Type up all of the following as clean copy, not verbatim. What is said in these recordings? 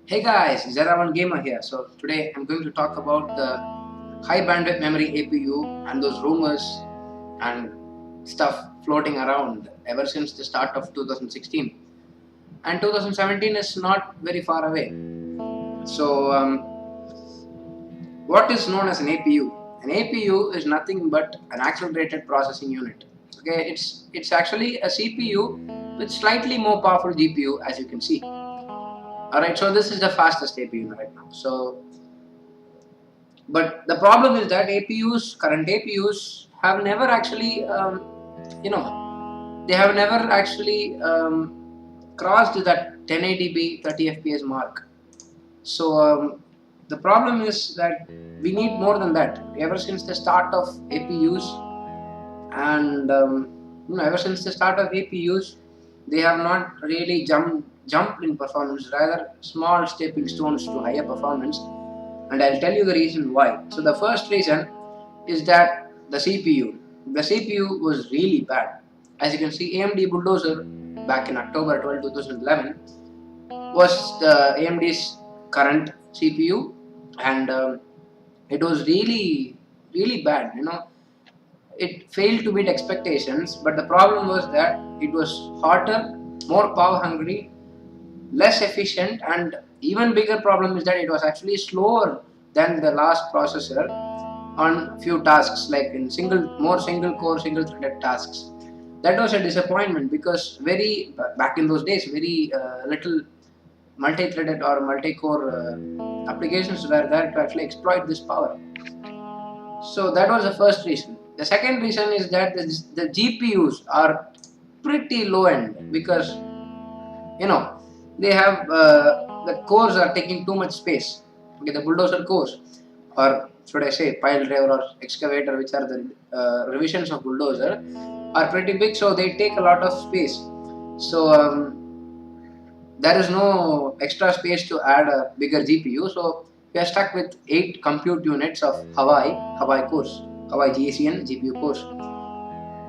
Hey guys, Zeravan Gamer here. So today I'm going to talk about the high bandwidth memory APU and those rumors and stuff floating around ever since the start of 2016. And 2017 is not very far away. So what is known as an APU? An APU is nothing but an accelerated processing unit. Okay, it's actually a CPU with slightly more powerful GPU, as you can see. Alright, so this is the fastest APU right now. But the problem is that current APUs have never actually, they have never actually crossed that 1080p 30 FPS mark. So the problem is that we need more than that. Ever since the start of APUs, and ever since the start of APUs, they have not really jumped in performance, rather small stepping stones to higher performance. And I'll tell you the reason why. So the first reason is that the CPU was really bad. As you can see, AMD Bulldozer back in October 12, 2011 was the AMD's current CPU, and it was really bad. It failed to meet expectations, but the problem was that it was hotter, more power hungry, less efficient, and even bigger problem is that it was actually slower than the last processor on few tasks, like in more single core, single threaded tasks. That was a disappointment because back in those days, very little multi-threaded or multi-core applications were there to actually exploit this power. So that was the first reason. The second reason is that the GPUs are pretty low end because they have the cores are taking too much space. Okay, the Bulldozer cores, or should I say pile driver or excavator, which are the revisions of Bulldozer, are pretty big, so they take a lot of space. So there is no extra space to add a bigger GPU, so we are stuck with 8 compute units of Hawaii cores, Hawaii GACN GPU cores.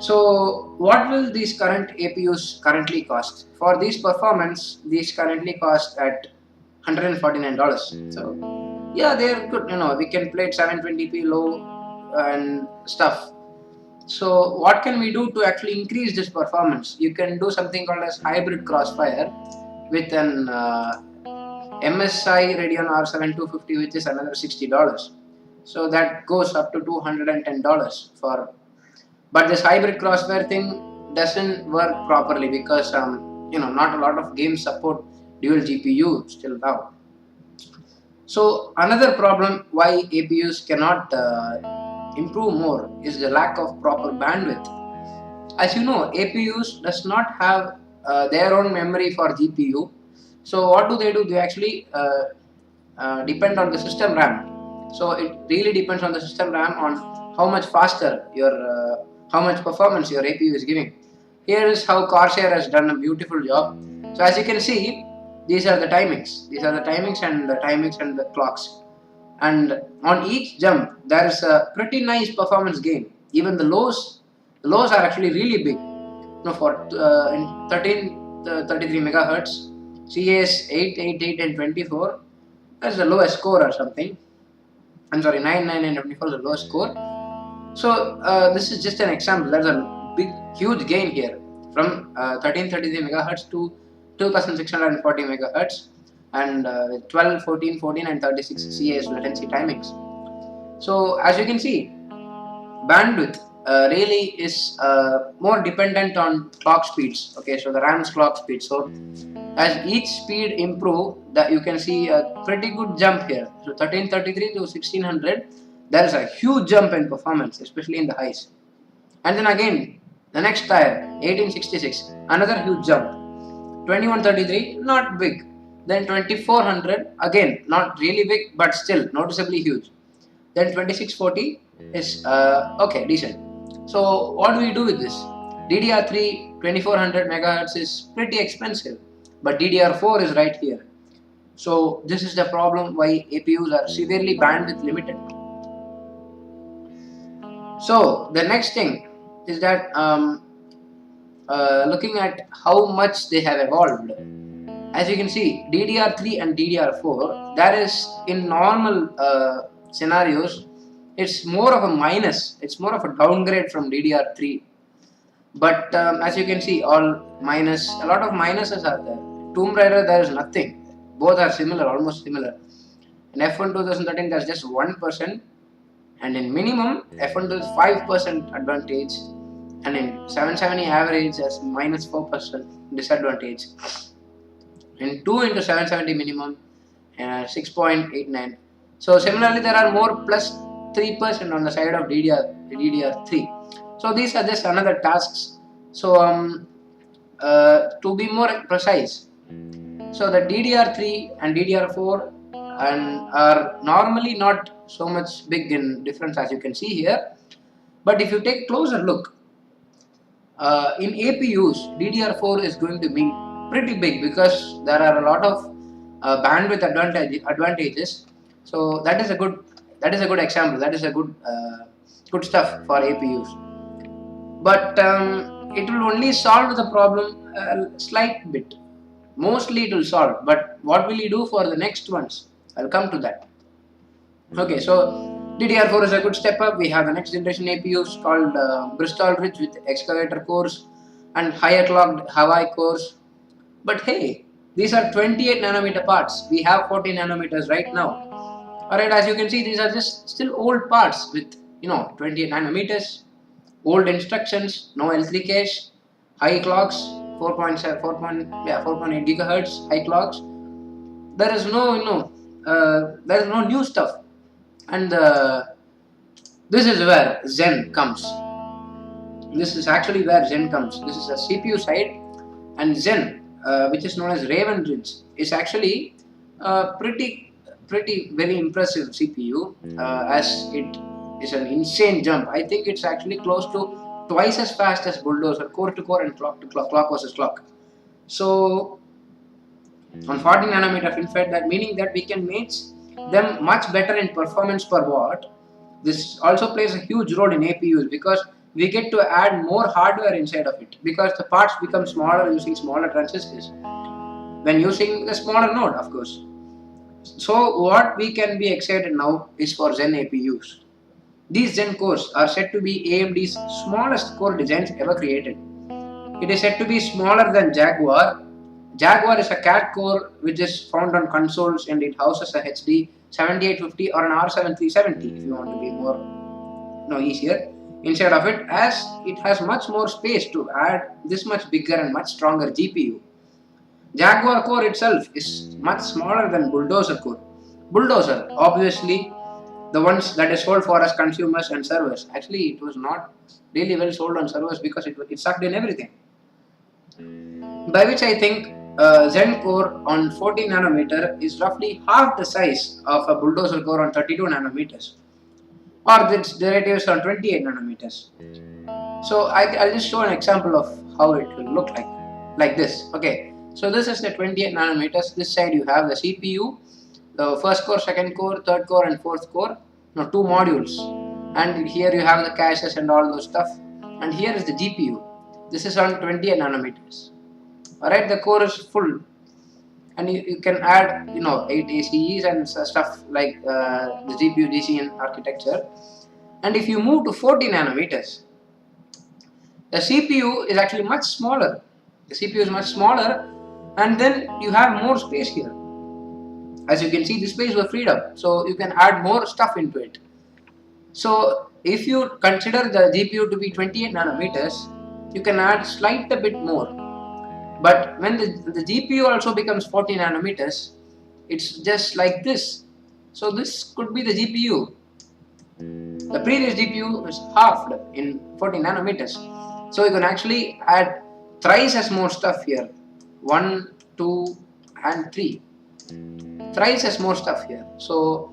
So what will these current APUs currently cost? For these performance, these currently cost at $149. So yeah, they're good. We can play at 720p low and stuff. So what can we do to actually increase this performance? You can do something called as hybrid crossfire with an MSI Radeon R7 250, which is another $60. So that goes up to $210 for. But this hybrid crossfire thing doesn't work properly because not a lot of games support dual GPU still now. So another problem why APUs cannot improve more is the lack of proper bandwidth. As you know, APUs does not have their own memory for GPU. So what do? They actually depend on the system RAM. So it really depends on the system RAM on how much faster how much performance your APU is giving. Here is how Corsair has done a beautiful job. So as you can see, these are the timings. These are the timings and the clocks. And on each jump, there is a pretty nice performance gain. Even the lows are actually really big. For in 33 megahertz, CAS 888 and 24, that's the lowest score or something. I'm sorry, 99 and 24 is the lowest score. So this is just an example. There's a huge gain here from 1333 megahertz to 2640 megahertz, and 12, 14, 14 and 36 CAS latency timings. So as you can see, bandwidth really is more dependent on clock speeds. Okay, so the RAM's clock speed. So as each speed improve, that you can see a pretty good jump here. So 1333 to 1600, there is a huge jump in performance, especially in the highs. And then again, the next tier, 1866, another huge jump. 2133, not big. Then 2400, again, not really big, but still noticeably huge. Then 2640 is okay, decent. So what do we do with this? DDR3 2400 megahertz is pretty expensive, but DDR4 is right here. So this is the problem why APUs are severely bandwidth limited. So the next thing is that looking at how much they have evolved. As you can see, DDR3 and DDR4, that is in normal scenarios, it's more of a minus, it's more of a downgrade from DDR3. But as you can see, all minus, a lot of minuses are there. Tomb Raider, there is nothing. Both are similar, almost similar. In F1 2013, there's just 1%, and in minimum, F1 is 5% advantage, and in 770 average, there's minus 4% disadvantage. In 2 into 770 minimum, 6.89. So similarly, there are more plus 3% on the side of DDR3. So these are just another tasks. So to be more precise, so the DDR3 and DDR4 are normally not so much big in difference as you can see here. But if you take closer look, in APUs, DDR4 is going to be pretty big because there are a lot of bandwidth advantages. So that is a good example. That is a good stuff for APUs. But it will only solve the problem a slight bit. Mostly it will solve. But what will you do for the next ones? I'll come to that. Okay, so DDR4 is a good step up. We have the next generation APUs called Bristol Ridge with excavator cores and higher clocked Hawaii cores. But hey, these are 28 nanometer parts. We have 14 nanometers right now. Alright, as you can see, these are just still old parts with 28 nanometers, old instructions, no L3 cache, high clocks, 4.7, 4.8 gigahertz, high clocks. There is there is no new stuff. And this is where Zen comes. This is actually where Zen comes. This is a CPU side, and Zen, which is known as Raven Ridge, is actually pretty very impressive CPU, as it is an insane jump. I think it's actually close to twice as fast as Bulldozer, core to core and clock to clock, clock versus clock. So on 40 nanometer FinFET, that meaning that we can match them much better in performance per watt. This also plays a huge role in APUs because we get to add more hardware inside of it because the parts become smaller using smaller transistors when using a smaller node, of course. So what we can be excited now is for Zen APUs. These Zen cores are said to be AMD's smallest core designs ever created. It is said to be smaller than Jaguar. Jaguar is a CAD core which is found on consoles, and it houses a HD 7850 or an R7 370 if you want to be more easier inside of it, as it has much more space to add this much bigger and much stronger GPU. Jaguar core itself is much smaller than Bulldozer core. Bulldozer, obviously, the ones that is sold for us consumers and servers. Actually, it was not really well sold on servers because it sucked in everything. By which I think Zen core on 14 nanometer is roughly half the size of a Bulldozer core on 32 nanometers, or its derivatives on 28 nanometers. So I'll just show an example of how it will look like this. Okay, so this is the 28 nanometers. This side you have the CPU, the first core, second core, third core and fourth core, two modules, and here you have the caches and all those stuff, and here is the GPU. This is on 28 nanometers. Alright, the core is full, and you can add 8 ACEs and stuff like the GPU DCN architecture. And if you move to 40 nanometers, the CPU is actually much smaller. The CPU is much smaller, and then you have more space here. As you can see, the space was freed up, so you can add more stuff into it. So if you consider the GPU to be 28 nanometers, you can add slight a bit more. But when the GPU also becomes 40 nanometers, it's just like this. So this could be the GPU. The previous GPU is halved in 40 nanometers. So you can actually add thrice as more stuff here. 1, 2 and 3. Thrice as more stuff here. So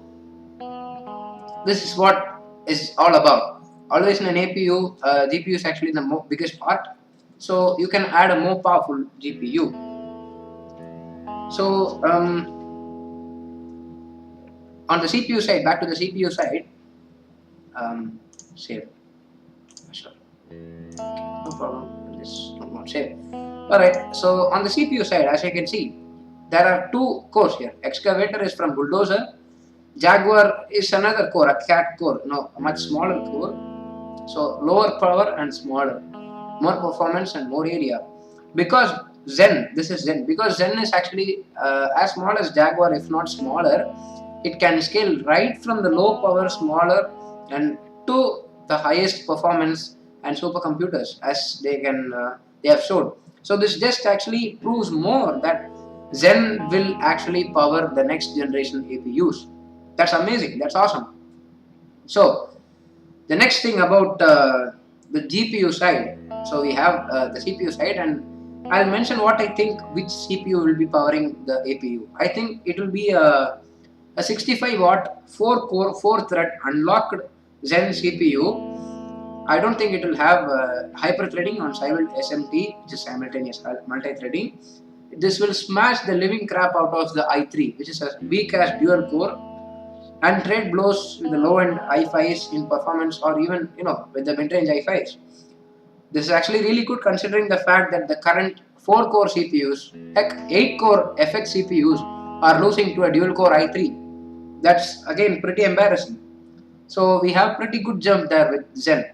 this is what is all about. Always in an APU, GPU is actually the biggest part. So you can add a more powerful GPU. So on the CPU side, back to the CPU side, save. Sure. Okay, no problem. This not save. Alright, so on the CPU side, as you can see, there are two cores here. Excavator is from Bulldozer. Jaguar is another core, a cat core, no, a much smaller core. So lower power and smaller, more performance and more area. Because Zen, this is Zen, because Zen is actually as small as Jaguar, if not smaller. It can scale right from the low power, smaller, and to the highest performance and supercomputers as they have showed. So this just actually proves more that Zen will actually power the next generation APUs. That's amazing. That's awesome. So the next thing about the GPU side. So we have the CPU side, and I'll mention what I think which CPU will be powering the APU. I think it will be a 65 watt 4 core 4 thread unlocked Zen CPU. I don't think it will have hyper-threading on SMT, which is simultaneous multi-threading. This will smash the living crap out of the i3, which is a weak as dual core, and trade blows with the low-end i5s in performance, or even with the mid-range i5s. This is actually really good considering the fact that the current 4-core CPUs, heck 8-core FX CPUs are losing to a dual-core i3. That's again pretty embarrassing. So we have pretty good jump there with Zen.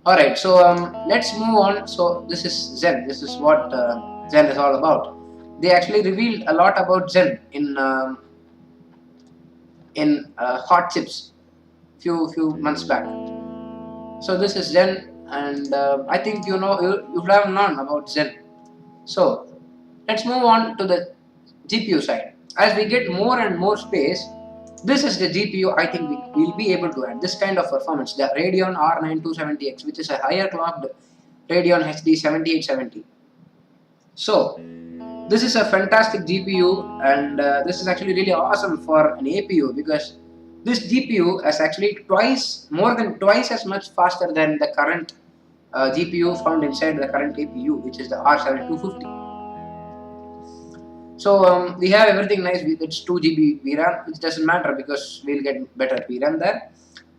Alright, so let's move on. So this is Zen. This is what Zen is all about. They actually revealed a lot about Zen in hot chips few months back. So this is Zen, and I think you would have known about Zen. So let's move on to the GPU side. As we get more and more space, this is the GPU I think we will be able to add this kind of performance. The Radeon R9 270X, which is a higher clocked Radeon HD 7870. So this is a fantastic GPU, and this is actually really awesome for an APU, because this GPU is actually more than twice as much faster than the current GPU found inside the current APU, which is the R7 250. So we have everything nice with its 2 GB VRAM, which doesn't matter because we'll get better VRAM there.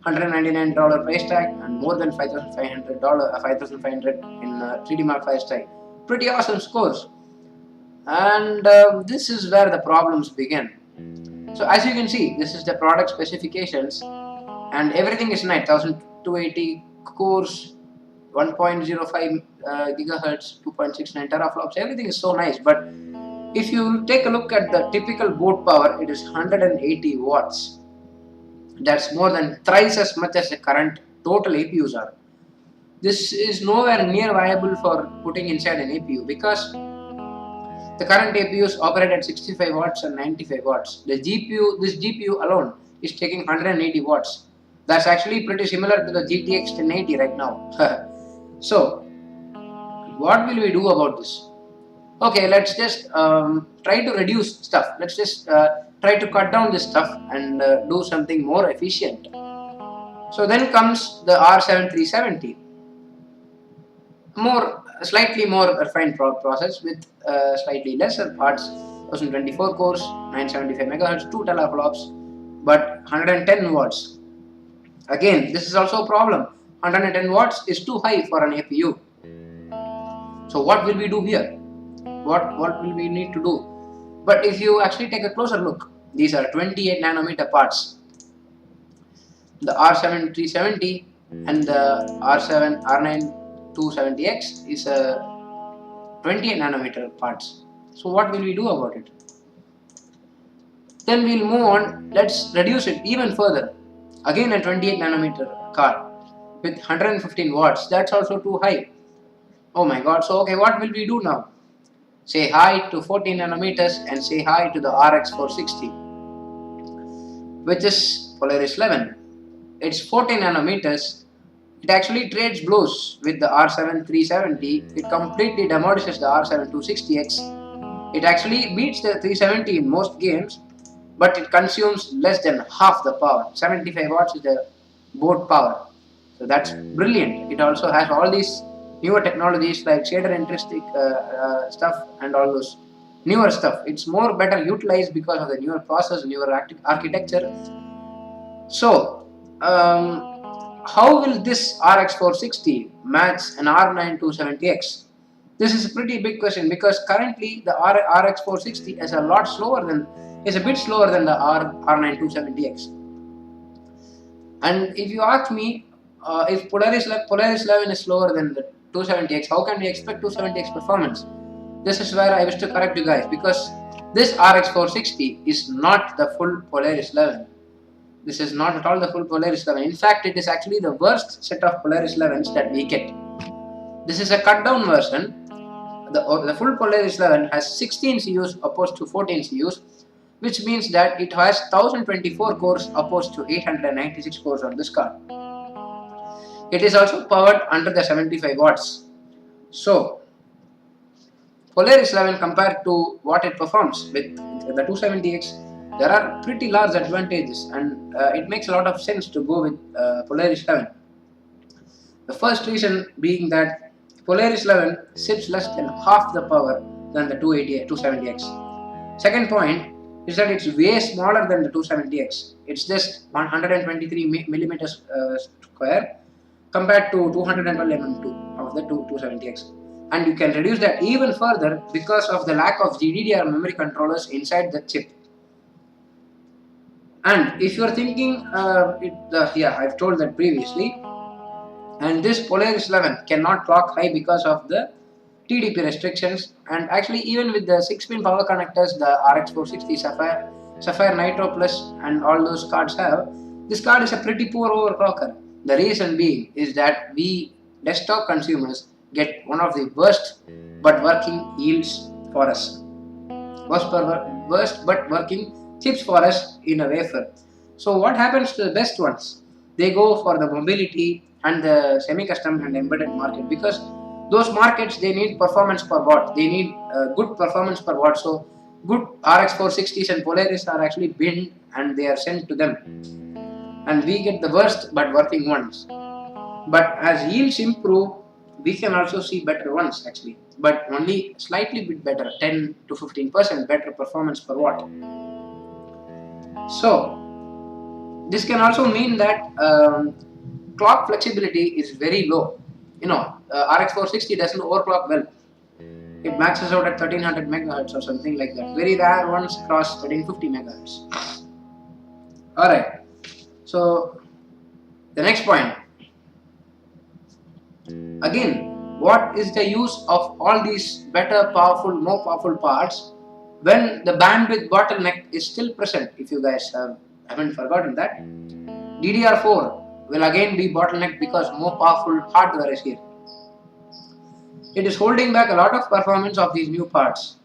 $199 price tag and more than $5,500 in 3D Mark V style. Pretty awesome scores. And this is where the problems begin. So as you can see, this is the product specifications, and everything is nice. 1280 cores, 1.05 gigahertz, 2.69 teraflops. Everything is so nice, but if you take a look at the typical board power, it is 180 watts. That's more than thrice as much as the current total APUs are. This is nowhere near viable for putting inside an APU, because the current APUs operate at 65 watts and 95 watts. This GPU alone is taking 180 watts. That's actually pretty similar to the GTX 1080 right now. So, what will we do about this? Okay, let's just try to reduce stuff. Let's just try to cut down this stuff and do something more efficient. So then comes the R7 370. Slightly more refined process with slightly lesser parts. 1024 cores, 975 MHz, 2 teraflops, but 110 watts. Again, this is also a problem. 110 watts is too high for an APU. So what will we do here? What will we need to do? But if you actually take a closer look, these are 28 nanometer parts. The R7 370 and the R9 270X is a 28 nanometer parts. So what will we do about it? Then we'll move on. Let's reduce it even further. Again a 28 nanometer card with 115 watts. That's also too high. Oh my god. So okay, what will we do now? Say hi to 14 nanometers and say hi to the RX 460, which is Polaris 11. It's 14 nanometers. It actually trades blows with the R7 370. It completely demolishes the R7 260X. It actually beats the 370 in most games, but it consumes less than half the power. 75 watts is the board power. So that's brilliant. It also has all these newer technologies like shader intrinsic stuff and all those newer stuff. It's more better utilized because of the newer process, newer architecture. So how will this RX 460 match an R9 270X? This is a pretty big question because currently the RX 460 is a lot slower than, is a bit slower than the R9 270X. And if you ask me, if Polaris 11 is slower than the 270X, how can we expect 270X performance? This is where I wish to correct you guys, because this RX 460 is not the full Polaris 11. This is not at all the full Polaris 11. In fact, it is actually the worst set of Polaris 11s that we get. This is a cut down version. The full Polaris 11 has 16 CUs opposed to 14 CUs, which means that it has 1024 cores opposed to 896 cores on this card. It is also powered under the 75 watts. So, Polaris 11 compared to what it performs with the 270X, there are pretty large advantages, and it makes a lot of sense to go with Polaris 11. The first reason being that Polaris 11 sips less than half the power than the 270X. Second point is that it's way smaller than the 270X. It's just 123 millimeters square compared to 212 mm2 of the 270X. And you can reduce that even further because of the lack of GDDR memory controllers inside the chip. And if you're thinking, I've told that previously. And this Polaris 11 cannot clock high because of the TDP restrictions, and actually even with the 6-pin power connectors the RX 460 Sapphire Nitro Plus and all those cards have, this card is a pretty poor overclocker. The reason being is that we desktop consumers get one of the worst but working yields for us. Worst but working chips for us in a wafer. So what happens to the best ones? They go for the mobility and the semi-custom and embedded market, because those markets, they need performance per watt. They need good performance per watt. So good RX 460s and Polaris are actually binned and they are sent to them. And we get the worst but working ones. But as yields improve, we can also see better ones actually, but only slightly bit better, 10 to 15% better performance per watt. So this can also mean that clock flexibility is very low. RX 460 doesn't overclock well. It maxes out at 1300 megahertz or something like that. Very rare ones cross 1350 megahertz. Alright, so the next point. Again, what is the use of all these better, more powerful parts when the bandwidth bottleneck is still present? If you guys haven't forgotten that, DDR4 will again be bottlenecked because more powerful hardware is here. It is holding back a lot of performance of these new parts.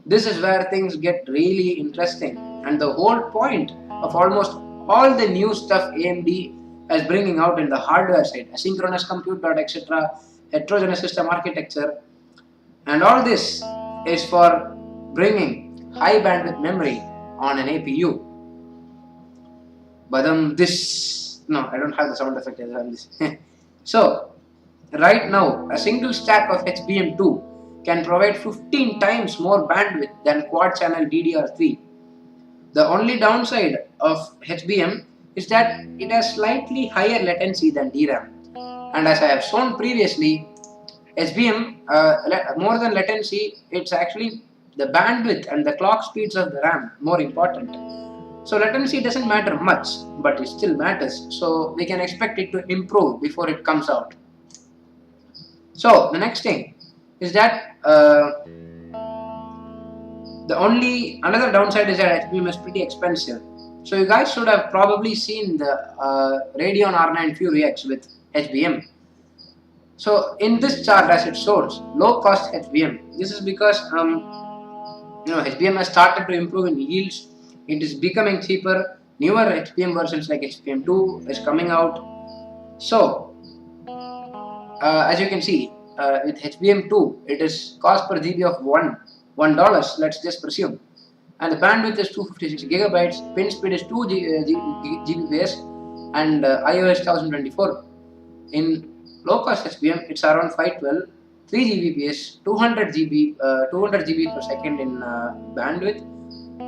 This is where things get really interesting, and the whole point of almost all the new stuff AMD is bringing out in the hardware side, asynchronous compute, etc., heterogeneous system architecture, and all this is for bringing high bandwidth memory on an APU. But no, I don't have the sound effect on this. So, right now, a single stack of HBM2 can provide 15 times more bandwidth than quad channel DDR3. The only downside of HBM is that it has slightly higher latency than DRAM. And as I have shown previously, HBM, more than latency, it's actually the bandwidth and the clock speeds of the RAM more important. So latency doesn't matter much, but it still matters. So we can expect it to improve before it comes out. So the next thing is that another downside is that HBM is pretty expensive. So you guys should have probably seen the Radeon R9 Fury X with HBM. So in this chart, as it shows, low cost HBM. This is because HBM has started to improve in yields. It is becoming cheaper. Newer HBM versions like HBM2 is coming out. So as you can see, with HBM2, it is cost per GB of $1. Let's just presume, and the bandwidth is 256 gigabytes. Pin speed is 2 Gbps, and I/O is 1024. In low cost HBM, it's around 512, 3 Gbps, 200 GB per second in bandwidth,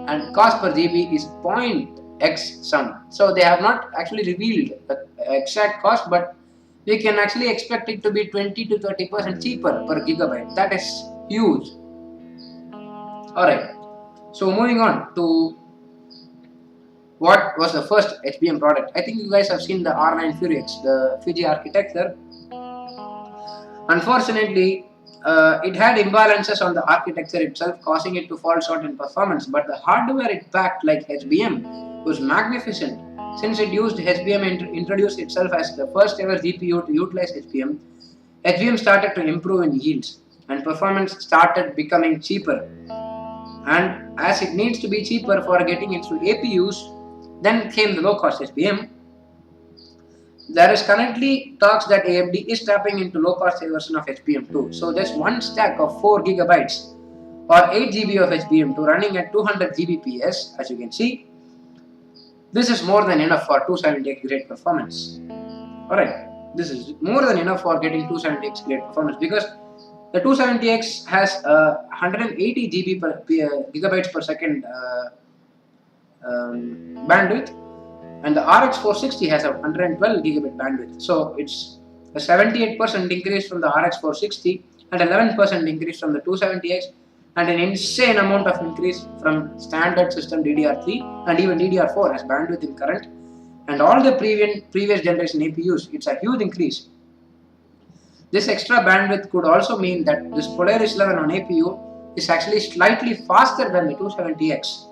and cost per GB is 0.x sum. So they have not actually revealed the exact cost, but we can actually expect it to be 20 to 30% cheaper per gigabyte. That is huge. Alright, so moving on to what was the first HBM product. I think you guys have seen the R9 Fury X, the Fuji architecture. Unfortunately, it had imbalances on the architecture itself, causing it to fall short in performance, but the hardware it packed, like HBM, was magnificent. Since it used HBM and introduced itself as the first ever GPU to utilize HBM, HBM started to improve in yields and performance started becoming cheaper. And as it needs to be cheaper for getting into APUs, then came the low-cost HBM. There is currently talks that AMD is tapping into low-cost version of HBM too. So just one stack of 4 gigabytes or 8 GB of HBM2 running at 200 Gbps, as you can see. This is more than enough for 270x grade performance. Alright, this is more than enough for getting 270x grade performance because the 270x has 180 GB per gigabytes per second bandwidth, and the RX 460 has a 112 gigabit bandwidth. So it's a 78% increase from the RX 460 and 11% increase from the 270x, and an insane amount of increase from standard system DDR3 and even DDR4 as bandwidth in current, and all the previous generation APUs. It's a huge increase. This extra bandwidth could also mean that this Polaris 11 on APU is actually slightly faster than the 270x.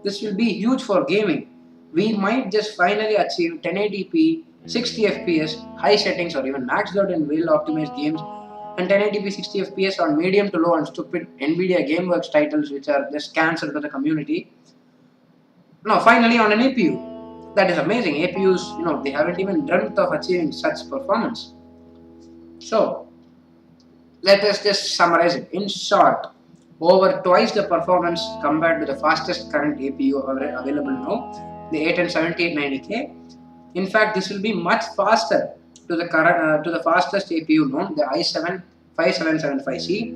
This will be huge for gaming. We might just finally achieve 1080p, 60 FPS, high settings or even maxed out in well optimized games, and 1080p 60 FPS on medium to low and stupid NVIDIA GameWorks titles which are just cancelled to the community. Now finally on an APU. That is amazing. APUs, they haven't even dreamt of achieving such performance. So let us just summarize it. In short, over twice the performance compared to the fastest current APU available now, the A107890K. In fact, this will be much faster to the fastest APU known, the i7-5775C.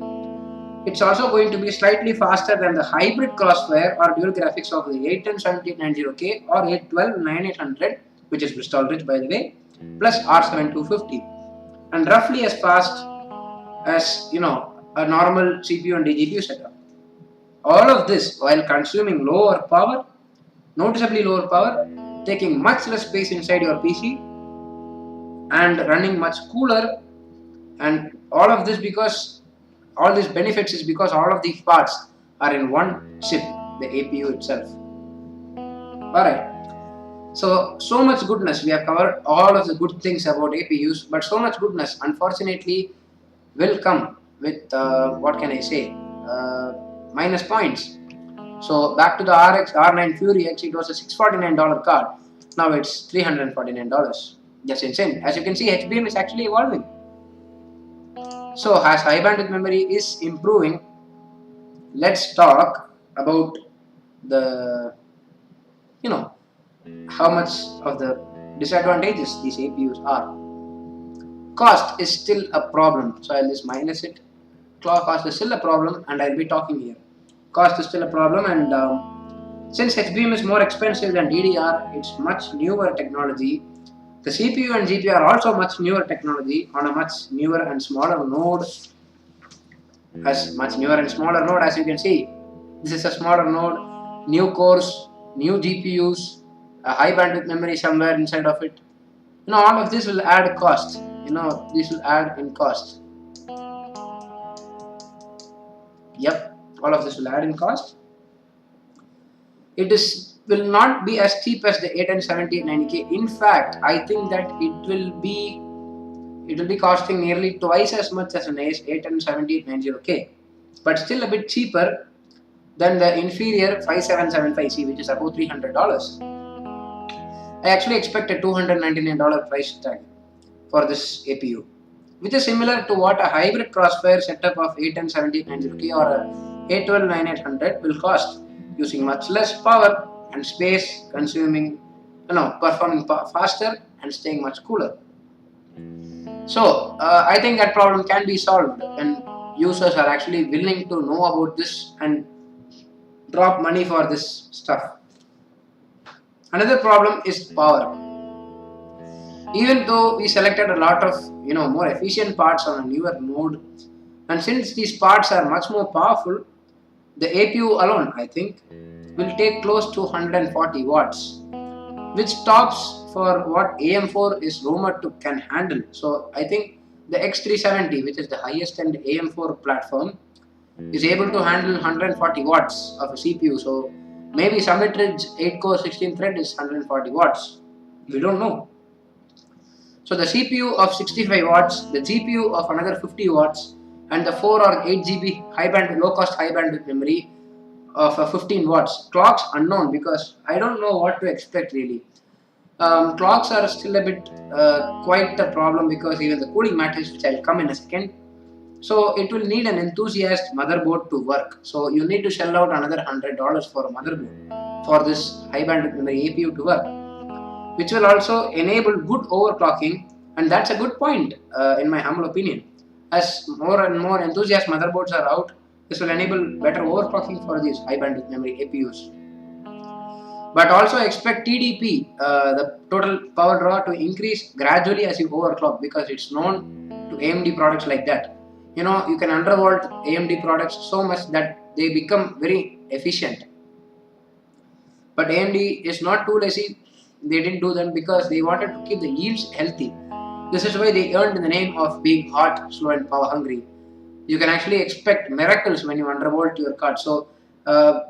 It's also going to be slightly faster than the hybrid crossfire or dual graphics of the A107890K or A129800, which is crystal rich by the way, plus R7250, and roughly as fast as a normal CPU and DGPU setup. All of this while consuming lower power, noticeably lower power, taking much less space inside your PC, and running much cooler. And all of this because all these benefits is because all of these parts are in one chip, the APU itself. Alright. So much goodness. We have covered all of the good things about APUs, but so much goodness unfortunately will come with what can I say, minus points. So back to the R9 Fury X, it was a $649 card. Now it's $349. Just insane. As you can see, HBM is actually evolving. So as high bandwidth memory is improving, let's talk about the how much of the disadvantages these APUs are. Cost is still a problem, so I'll just minus it. Cost is still a problem, and I'll be talking here. Cost is still a problem, and since HBM is more expensive than DDR, it's much newer technology. The CPU and GPU are also much newer technology on a much newer and smaller node. As you can see, this is a smaller node, new cores, new GPUs, a high bandwidth memory somewhere inside of it. All of this will add cost. This will add in cost. Yep, all of this will add in cost. It will not be as cheap as the A107890K. In fact, I think that it will be costing nearly twice as much as an A107890K, but still a bit cheaper than the inferior 5775C, which is about $300. I actually expect a $299 price tag for this APU, which is similar to what a hybrid crossfire setup of A107890K or a A129800 will cost, using much less power and space, performing faster and staying much cooler. So I think that problem can be solved when users are actually willing to know about this and drop money for this stuff. Another problem is power. Even though we selected a lot of more efficient parts on a newer node, and since these parts are much more powerful, the APU alone, I think, will take close to 140 watts, which tops for what AM4 is rumored to can handle. So I think the X370, which is the highest end AM4 platform, is able to handle 140 watts of a CPU. So maybe Summit Ridge 8 core 16 thread is 140 watts. We don't know. So the CPU of 65 watts, the GPU of another 50 watts, and the 4 or 8 GB low cost high bandwidth memory of 15 watts. Clocks unknown because I don't know what to expect really. Clocks are still a bit quite a problem because even the cooling matters, which I'll come in a second. So it will need an enthusiast motherboard to work. So you need to shell out another $100 for a motherboard for this high bandwidth memory APU to work, which will also enable good overclocking, and that's a good point in my humble opinion. As more and more enthusiast motherboards are out, this will enable better overclocking for these high bandwidth memory APUs. But also expect TDP, the total power draw, to increase gradually as you overclock because it's known to AMD products like that. You can undervolt AMD products so much that they become very efficient. But AMD is not too lazy. They didn't do that because they wanted to keep the yields healthy. This is why they earned the name of being hot, slow, and power hungry. You can actually expect miracles when you undervolt your card. So,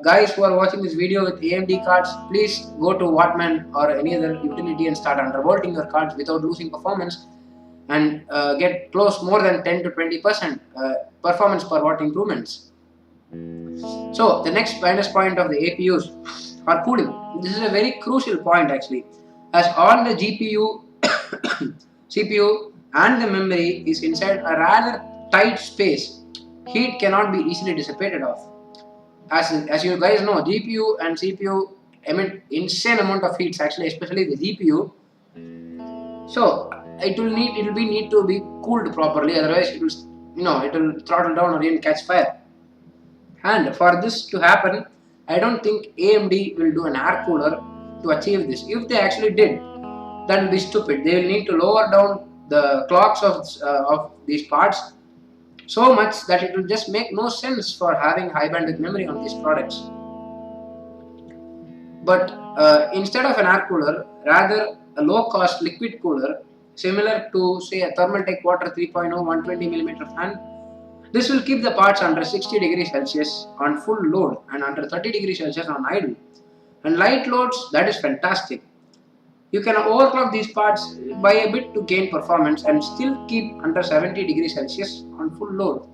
guys who are watching this video with AMD cards, please go to Wattman or any other utility and start undervolting your cards without losing performance, and get close more than 10 to 20% performance per watt improvements. So the next minus point of the APUs are cooling. This is a very crucial point actually, as all the GPU, CPU and the memory is inside a rather tight space. Heat cannot be easily dissipated off. As you guys know, GPU and CPU emit insane amount of heat actually, especially the GPU. So it will need to be cooled properly, otherwise it will throttle down or even catch fire. And for this to happen, I don't think AMD will do an air cooler to achieve this. If they actually did, that will be stupid. They will need to lower down the clocks of these parts so much that it will just make no sense for having high bandwidth memory on these products. But instead of an air cooler, rather a low cost liquid cooler similar to say a Thermaltake Water 3.0 120mm fan. This will keep the parts under 60 degrees Celsius on full load and under 30 degrees Celsius on idle. And light loads, that is fantastic. You can overclock these parts by a bit to gain performance and still keep under 70 degrees Celsius on full load.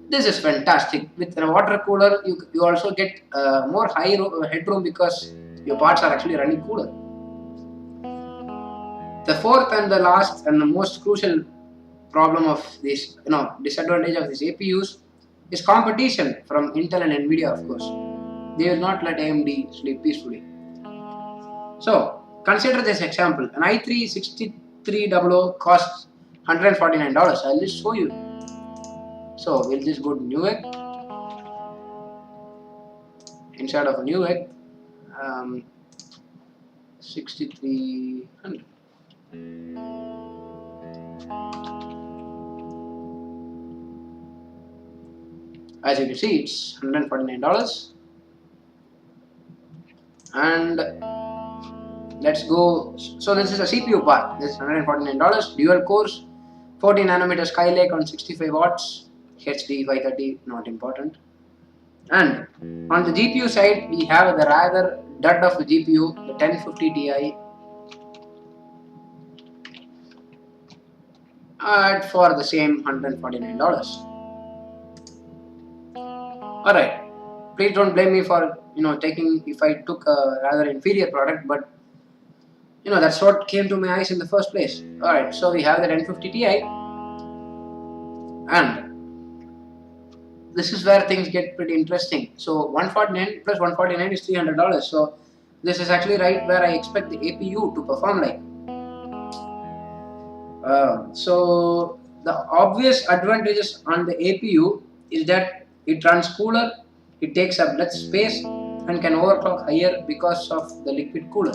This is fantastic. With a water cooler, you also get more high headroom because your parts are actually running cooler. The fourth and the last and the most crucial problem of this, disadvantage of these APUs is competition from Intel and Nvidia, of course. They will not let AMD sleep peacefully. So, consider this example. An i3 6300 costs $149. I'll just show you. So, we'll just go to Newegg. Inside of Newegg, 6300. As you can see, it's $149. And let's go. So this is a CPU part. This is $149. Dual cores, 40 nanometer Skylake on 65 watts. HD 530, not important. And on the GPU side, we have the rather dud of the GPU, the 1050 Ti. For the same $149. Alright, please don't blame me for taking if I took a rather inferior product, but that's what came to my eyes in the first place. Alright, so we have the 1050 Ti, and this is where things get pretty interesting. So 149 plus 149 is $300. So this is actually right where I expect the APU to perform like. So the obvious advantages on the APU is that it runs cooler, it takes up less space, and can overclock higher because of the liquid cooler.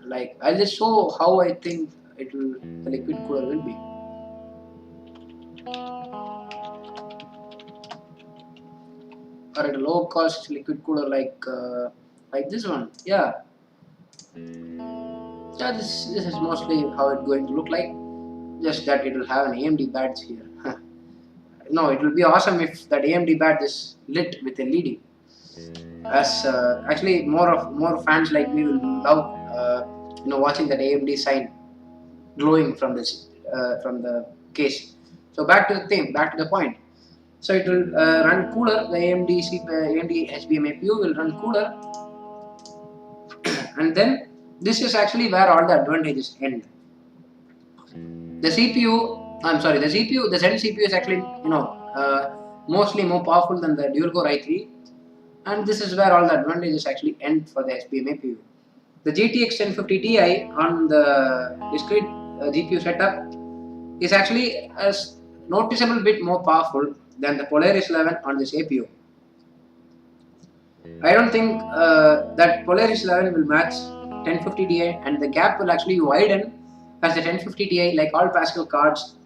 like I'll just show how I think the liquid cooler will be. Or at a low cost liquid cooler like this one. Yeah, this is mostly how it's going to look like. Just that it will have an AMD badge here. No, it will be awesome if that AMD badge is lit with LED. As actually more fans like me will love watching that AMD sign glowing from this from the case. So back to the thing, back to the point. So it will run cooler. The AMD HBM APU will run cooler, and then this is actually where all the advantages end. The CPU, the Zen CPU is actually mostly more powerful than the dual core i3, and this is where all the advantages actually end for the HBM APU. The GTX 1050 Ti on the discrete GPU setup is actually a noticeable bit more powerful than the Polaris 11 on this APU. I don't think that Polaris 11 will match 1050 Ti, and the gap will actually widen as the 1050 Ti, like all Pascal cards,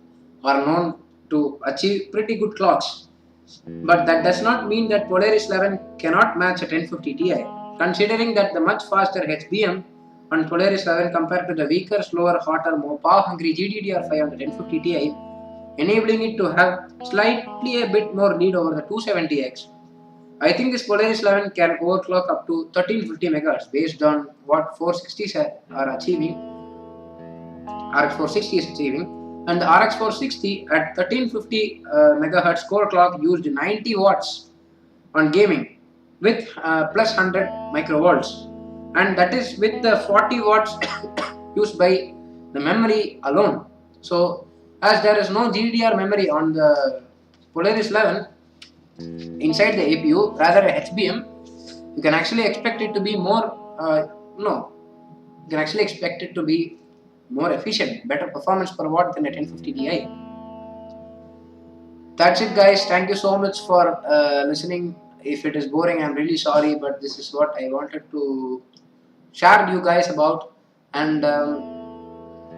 are known to achieve pretty good clocks. But that does not mean that Polaris 11 cannot match a 1050 Ti, considering that the much faster HBM on Polaris 11 compared to the weaker, slower, hotter, more power-hungry GDDR5 on the 1050 Ti, enabling it to have slightly a bit more lead over the 270X. I think this Polaris 11 can overclock up to 1350 MHz based on what 460s are achieving. RX 460 is achieving, and the RX 460 at 1350 MHz core clock used 90 watts on gaming with plus 100 microvolts, and that is with the 40 watts used by the memory alone. So as there is no GDDR memory on the Polaris 11 inside the APU, rather a HBM, you can actually expect it to be more efficient, better performance per watt than a 1050 Ti. That's it, guys. Thank you so much for listening. If it is boring, I'm really sorry, but this is what I wanted to share with you guys about. And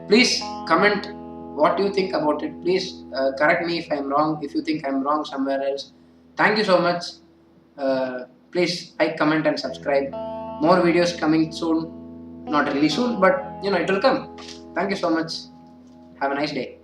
please comment what you think about it. Please correct me if I'm wrong, if you think I'm wrong somewhere else. Thank you so much. Please like, comment and subscribe. More videos coming soon. Not really soon, but it will come. Thank you so much. Have a nice day.